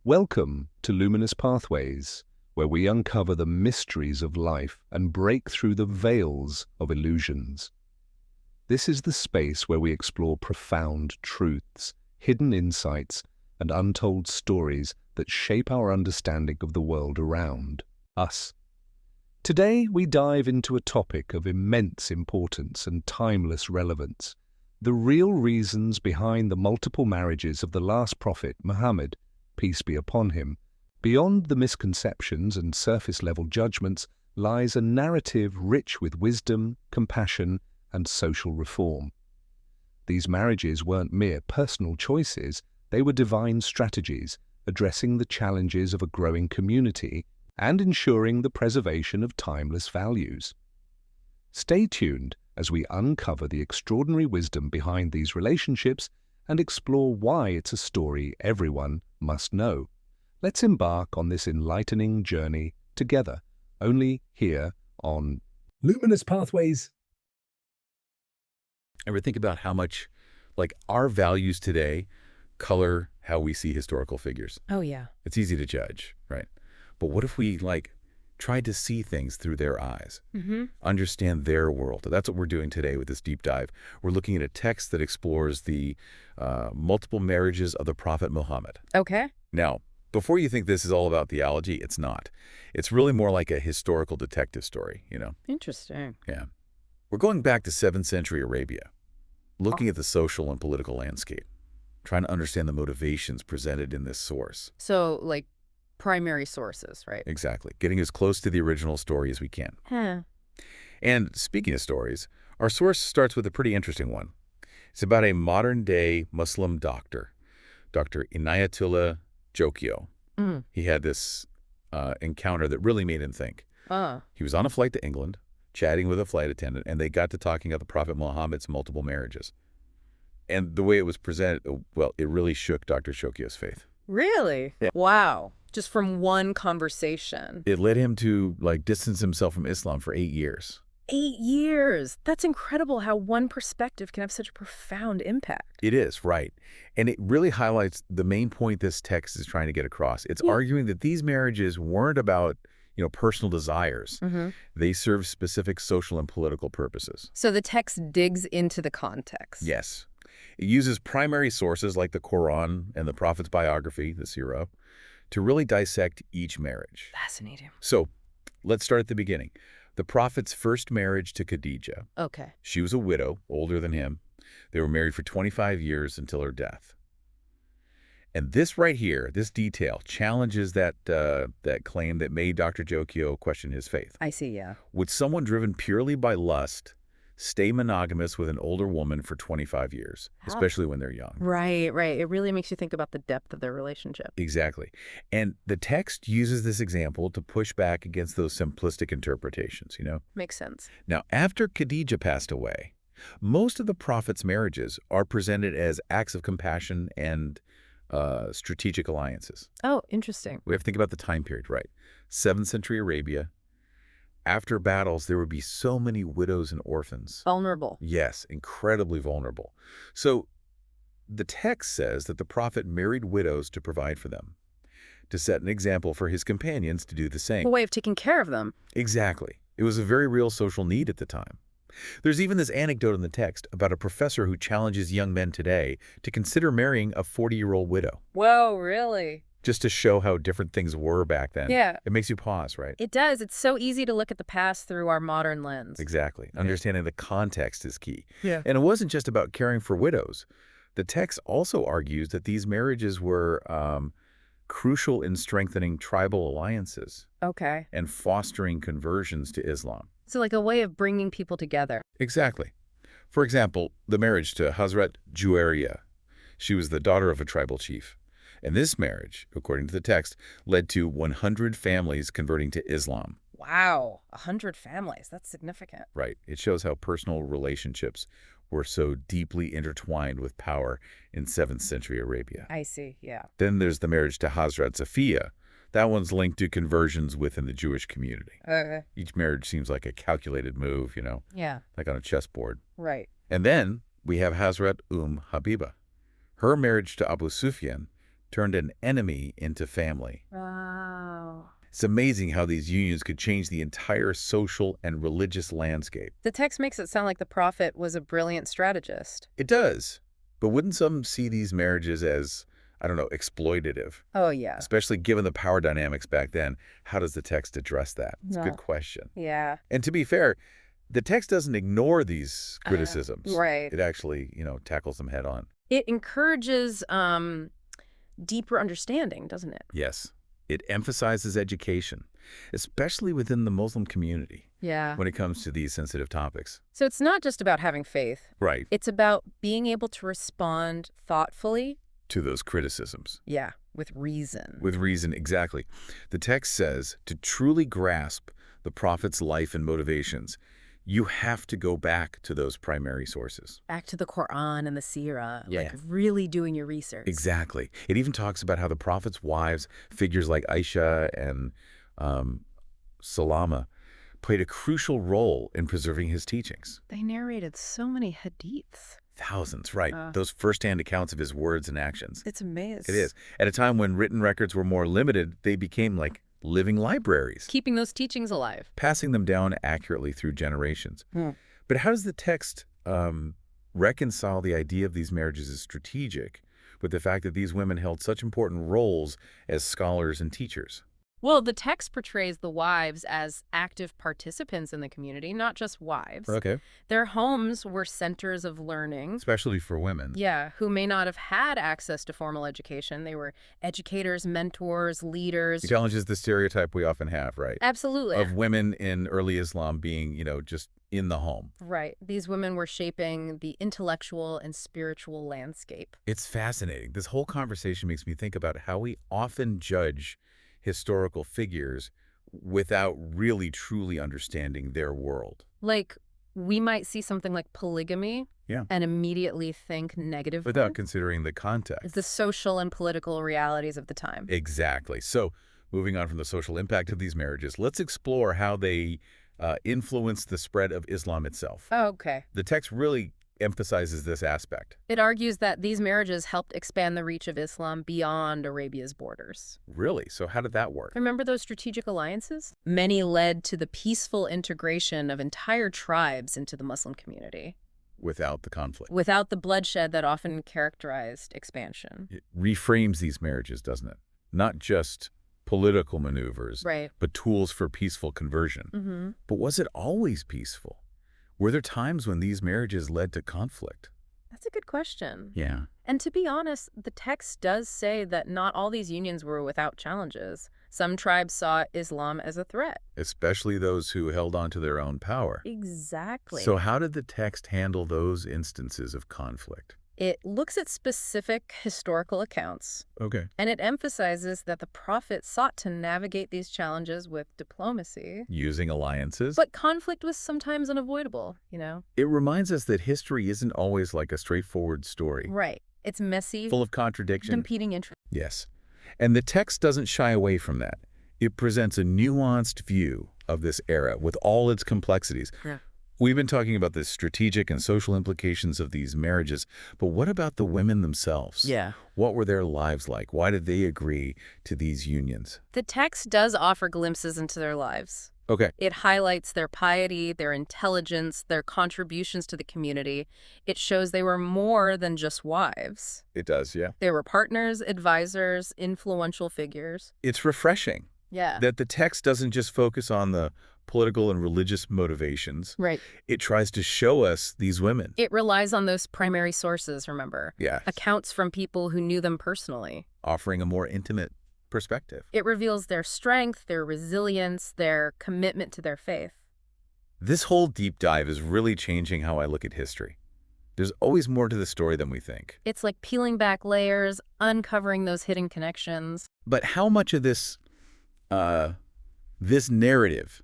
Welcome to Luminous Pathways, where we uncover the mysteries of life and break through the veils of illusions. This is the space where we explore profound truths, hidden insights, and untold stories that shape our understanding of the world around us. Today, we dive into a topic of immense importance and timeless relevance: the real reasons behind the multiple marriages of the last prophet, Muhammad, peace be upon him. Beyond the misconceptions and surface-level judgments lies a narrative rich with wisdom, compassion, and social reform. These marriages weren't mere personal choices, they were divine strategies, addressing the challenges of a growing community and ensuring the preservation of timeless values. Stay tuned as we uncover the extraordinary wisdom behind these relationships and explore why it's a story everyone must know. Let's embark on this enlightening journey together, only here on Luminous Pathways. Ever think about how much, our values today color how we see historical figures? Oh, yeah. It's easy to judge, right? But what if we, tried to see things through their eyes, understand their world? That's what we're doing today with this deep dive. We're looking at a text that explores the multiple marriages of the Prophet Muhammad. Okay. Now, before you think this is all about theology, it's not. It's really more like a historical detective story, Interesting. Yeah. We're going back to 7th century Arabia, looking at the social and political landscape, trying to understand the motivations presented in this source. So, primary sources, right? Exactly. Getting as close to the original story as we can. Huh. And speaking of stories, our source starts with a pretty interesting one. It's about a modern-day Muslim doctor, Dr. Inayatullah Jokio. He had this encounter that really made him think. He was on a flight to England, chatting with a flight attendant, and they got to talking about the Prophet Muhammad's multiple marriages. And the way it was presented, well, it really shook Dr. Jokio's faith. Really? Yeah. Wow. Just from one conversation. It led him to, distance himself from Islam for 8 years. 8 years. That's incredible how one perspective can have such a profound impact. It is, right. And it really highlights the main point this text is trying to get across. It's arguing that these marriages weren't about, personal desires. They serve specific social and political purposes. So the text digs into the context. Yes. It uses primary sources like the Quran and the Prophet's biography, the Sirah, to really dissect each marriage. Fascinating. So let's start at the beginning. The Prophet's first marriage to Khadijah. Okay. She was a widow, older than him. They were married for 25 years until her death. And this right here, this detail, challenges that claim that made Dr. Jokio question his faith. I see, yeah. Would someone driven purely by lust stay monogamous with an older woman for 25 years, especially when they're young? Right, right. It really makes you think about the depth of their relationship. Exactly. And the text uses this example to push back against those simplistic interpretations, Makes sense. Now, after Khadijah passed away, most of the Prophet's marriages are presented as acts of compassion and strategic alliances. Oh, interesting. We have to think about the time period, right? 7th century Arabia. After battles, there would be so many widows and orphans. Vulnerable. Yes, incredibly vulnerable. So the text says that the Prophet married widows to provide for them, to set an example for his companions to do the same. A way of taking care of them. Exactly. It was a very real social need at the time. There's even this anecdote in the text about a professor who challenges young men today to consider marrying a 40-year-old widow. Whoa, really? Just to show how different things were back then. Yeah. It makes you pause, right? It does. It's so easy to look at the past through our modern lens. Exactly. Understanding the context is key. Yeah. And it wasn't just about caring for widows. The text also argues that these marriages were crucial in strengthening tribal alliances. Okay. And fostering conversions to Islam. So like a way of bringing people together. Exactly. For example, the marriage to Hazrat Juwairiya. She was the daughter of a tribal chief. And this marriage, according to the text, led to 100 families converting to Islam. Wow, 100 families. That's significant. Right. It shows how personal relationships were so deeply intertwined with power in 7th century Arabia. I see, yeah. Then there's the marriage to Hazrat Safiya. That one's linked to conversions within the Jewish community. Okay. Each marriage seems like a calculated move, Yeah. like on a chessboard. Right. And then we have Hazrat Habiba. Her marriage to Abu Sufyan turned an enemy into family. Wow. It's amazing how these unions could change the entire social and religious landscape. The text makes it sound like the prophet was a brilliant strategist. It does. But wouldn't some see these marriages as, I don't know, exploitative? Oh, yeah. Especially given the power dynamics back then. How does the text address that? It's a No. good question. Yeah. And to be fair, the text doesn't ignore these criticisms. Right. It actually, tackles them head on. It encourages deeper understanding, doesn't it? Yes. It emphasizes education, especially within the Muslim community Yeah. when it comes to these sensitive topics. So it's not just about having faith. Right. It's about being able to respond thoughtfully. To those criticisms. Yeah, with reason. With reason, exactly. The text says to truly grasp the prophet's life and motivations, you have to go back to those primary sources. Back to the Quran and the Sirah, Yeah. like really doing your research. Exactly. It even talks about how the prophet's wives, figures like Aisha and Salama, played a crucial role in preserving his teachings. They narrated so many hadiths. Thousands, right. Those first-hand accounts of his words and actions. It's amazing. It is. At a time when written records were more limited, they became like living libraries, Keeping those teachings alive. passing them down accurately through generations. Hmm. But how does the text reconcile the idea of these marriages as strategic with the fact that these women held such important roles as scholars and teachers? Well, the text portrays the wives as active participants in the community, not just wives. Okay. Their homes were centers of learning. Especially for women. Yeah, who may not have had access to formal education. They were educators, mentors, leaders. It challenges the stereotype we often have, right? Absolutely. Of women in early Islam being, just in the home. Right. These women were shaping the intellectual and spiritual landscape. It's fascinating. This whole conversation makes me think about how we often judge historical figures without really truly understanding their world. Like, we might see something like polygamy and immediately think negatively. Without considering the context. The social and political realities of the time. Exactly. So, moving on from the social impact of these marriages, let's explore how they influence the spread of Islam itself. Oh, okay. The text really emphasizes this aspect. It argues that these marriages helped expand the reach of Islam beyond Arabia's borders. Really? So how did that work? Remember those strategic alliances? Many led to the peaceful integration of entire tribes into the Muslim community. Without the conflict. Without the bloodshed that often characterized expansion. It reframes these marriages, doesn't it? Not just political maneuvers, Right. but tools for peaceful conversion. Mm-hmm. But was it always peaceful? Were there times when these marriages led to conflict? That's a good question. Yeah. And to be honest, the text does say that not all these unions were without challenges. Some tribes saw Islam as a threat. Especially those who held on to their own power. Exactly. So how did the text handle those instances of conflict? It looks at specific historical accounts, Okay. and it emphasizes that the prophet sought to navigate these challenges with diplomacy. Using alliances? But conflict was sometimes unavoidable, It reminds us that history isn't always like a straightforward story. Right. It's messy, Full of contradiction. competing interests. Yes. And the text doesn't shy away from that. It presents a nuanced view of this era with all its complexities. Yeah. We've been talking about the strategic and social implications of these marriages, but what about the women themselves? Yeah. What were their lives like? Why did they agree to these unions? The text does offer glimpses into their lives. Okay. It highlights their piety, their intelligence, their contributions to the community. It shows they were more than just wives. It does, yeah. They were partners, advisors, influential figures. It's refreshing Yeah. that the text doesn't just focus on the political and religious motivations. Right. It tries to show us these women. It relies on those primary sources, remember? Yeah. Accounts from people who knew them personally. Offering a more intimate perspective. It reveals their strength, their resilience, their commitment to their faith. This whole deep dive is really changing how I look at history. There's always more to the story than we think. It's like peeling back layers, uncovering those hidden connections. But how much of this narrative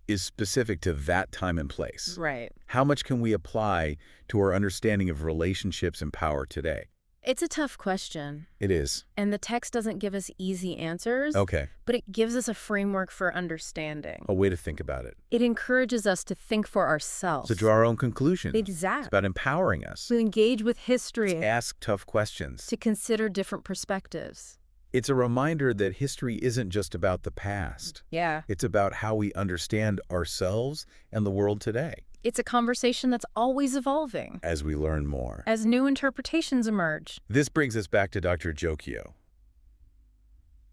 is specific to that time and place? Right. How much can we apply to our understanding of relationships and power today? It's a tough question. It is. And the text doesn't give us easy answers, Okay. but it gives us a framework for understanding. A way to think about it. It encourages us to think for ourselves. To draw our own conclusions. It's Exactly. about empowering us. To engage with history. To ask tough questions. To consider different perspectives. It's a reminder that history isn't just about the past. Yeah. It's about how we understand ourselves and the world today. It's a conversation that's always evolving. As we learn more. As new interpretations emerge. This brings us back to Dr. Jokio.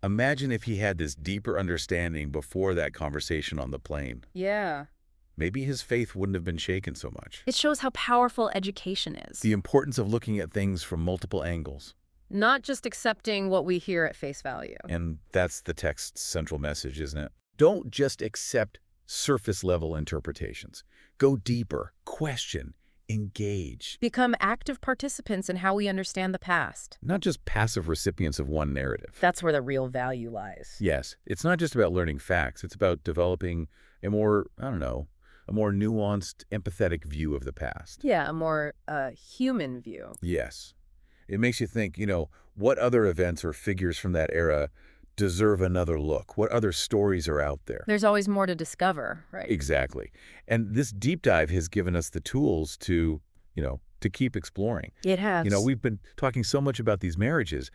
Imagine if he had this deeper understanding before that conversation on the plane. Yeah. Maybe his faith wouldn't have been shaken so much. It shows how powerful education is. The importance of looking at things from multiple angles. Not just accepting what we hear at face value. And that's the text's central message, isn't it? Don't just accept surface-level interpretations. Go deeper, question, engage. Become active participants in how we understand the past. Not just passive recipients of one narrative. That's where the real value lies. Yes, it's not just about learning facts. It's about developing a more, a more nuanced, empathetic view of the past. Yeah, a more human view. Yes. It makes you think, what other events or figures from that era deserve another look? What other stories are out there? There's always more to discover, right? Exactly. And this deep dive has given us the tools to, to keep exploring. It has. We've been talking so much about these marriages,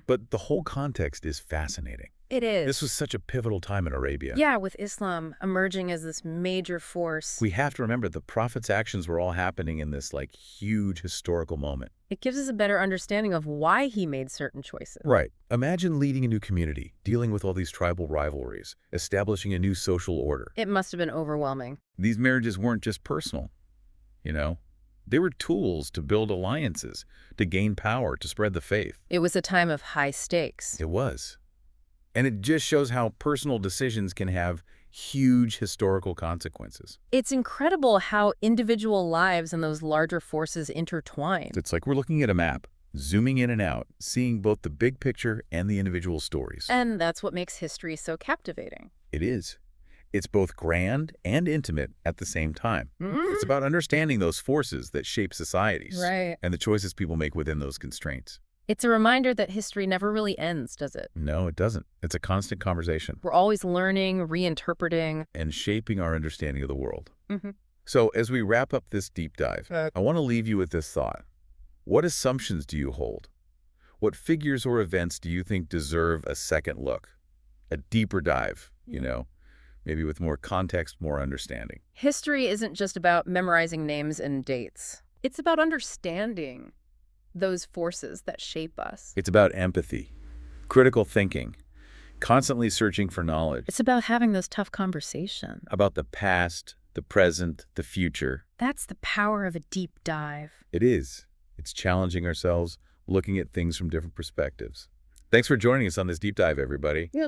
but the whole context is fascinating. It is. This was such a pivotal time in Arabia. Yeah, with Islam emerging as this major force. We have to remember the Prophet's actions were all happening in this huge historical moment. It gives us a better understanding of why he made certain choices. Right. Imagine leading a new community, dealing with all these tribal rivalries, establishing a new social order. It must have been overwhelming. These marriages weren't just personal, They were tools to build alliances, to gain power, to spread the faith. It was a time of high stakes. It was. And it just shows how personal decisions can have huge historical consequences. It's incredible how individual lives and those larger forces intertwine. It's like we're looking at a map, zooming in and out, seeing both the big picture and the individual stories. And that's what makes history so captivating. It is. It's both grand and intimate at the same time. It's about understanding those forces that shape societies. Right. And the choices people make within those constraints. It's a reminder that history never really ends, does it? No, it doesn't. It's a constant conversation. We're always learning, reinterpreting. And shaping our understanding of the world. So as we wrap up this deep dive, I want to leave you with this thought. What assumptions do you hold? What figures or events do you think deserve a second look? A deeper dive, maybe with more context, more understanding. History isn't just about memorizing names and dates. It's about understanding those forces that shape us. It's about empathy, critical thinking, constantly searching for knowledge. It's about having those tough conversations. About the past, the present, the future. That's the power of a deep dive. It is. It's challenging ourselves, looking at things from different perspectives. Thanks for joining us on this deep dive, everybody. Yeah,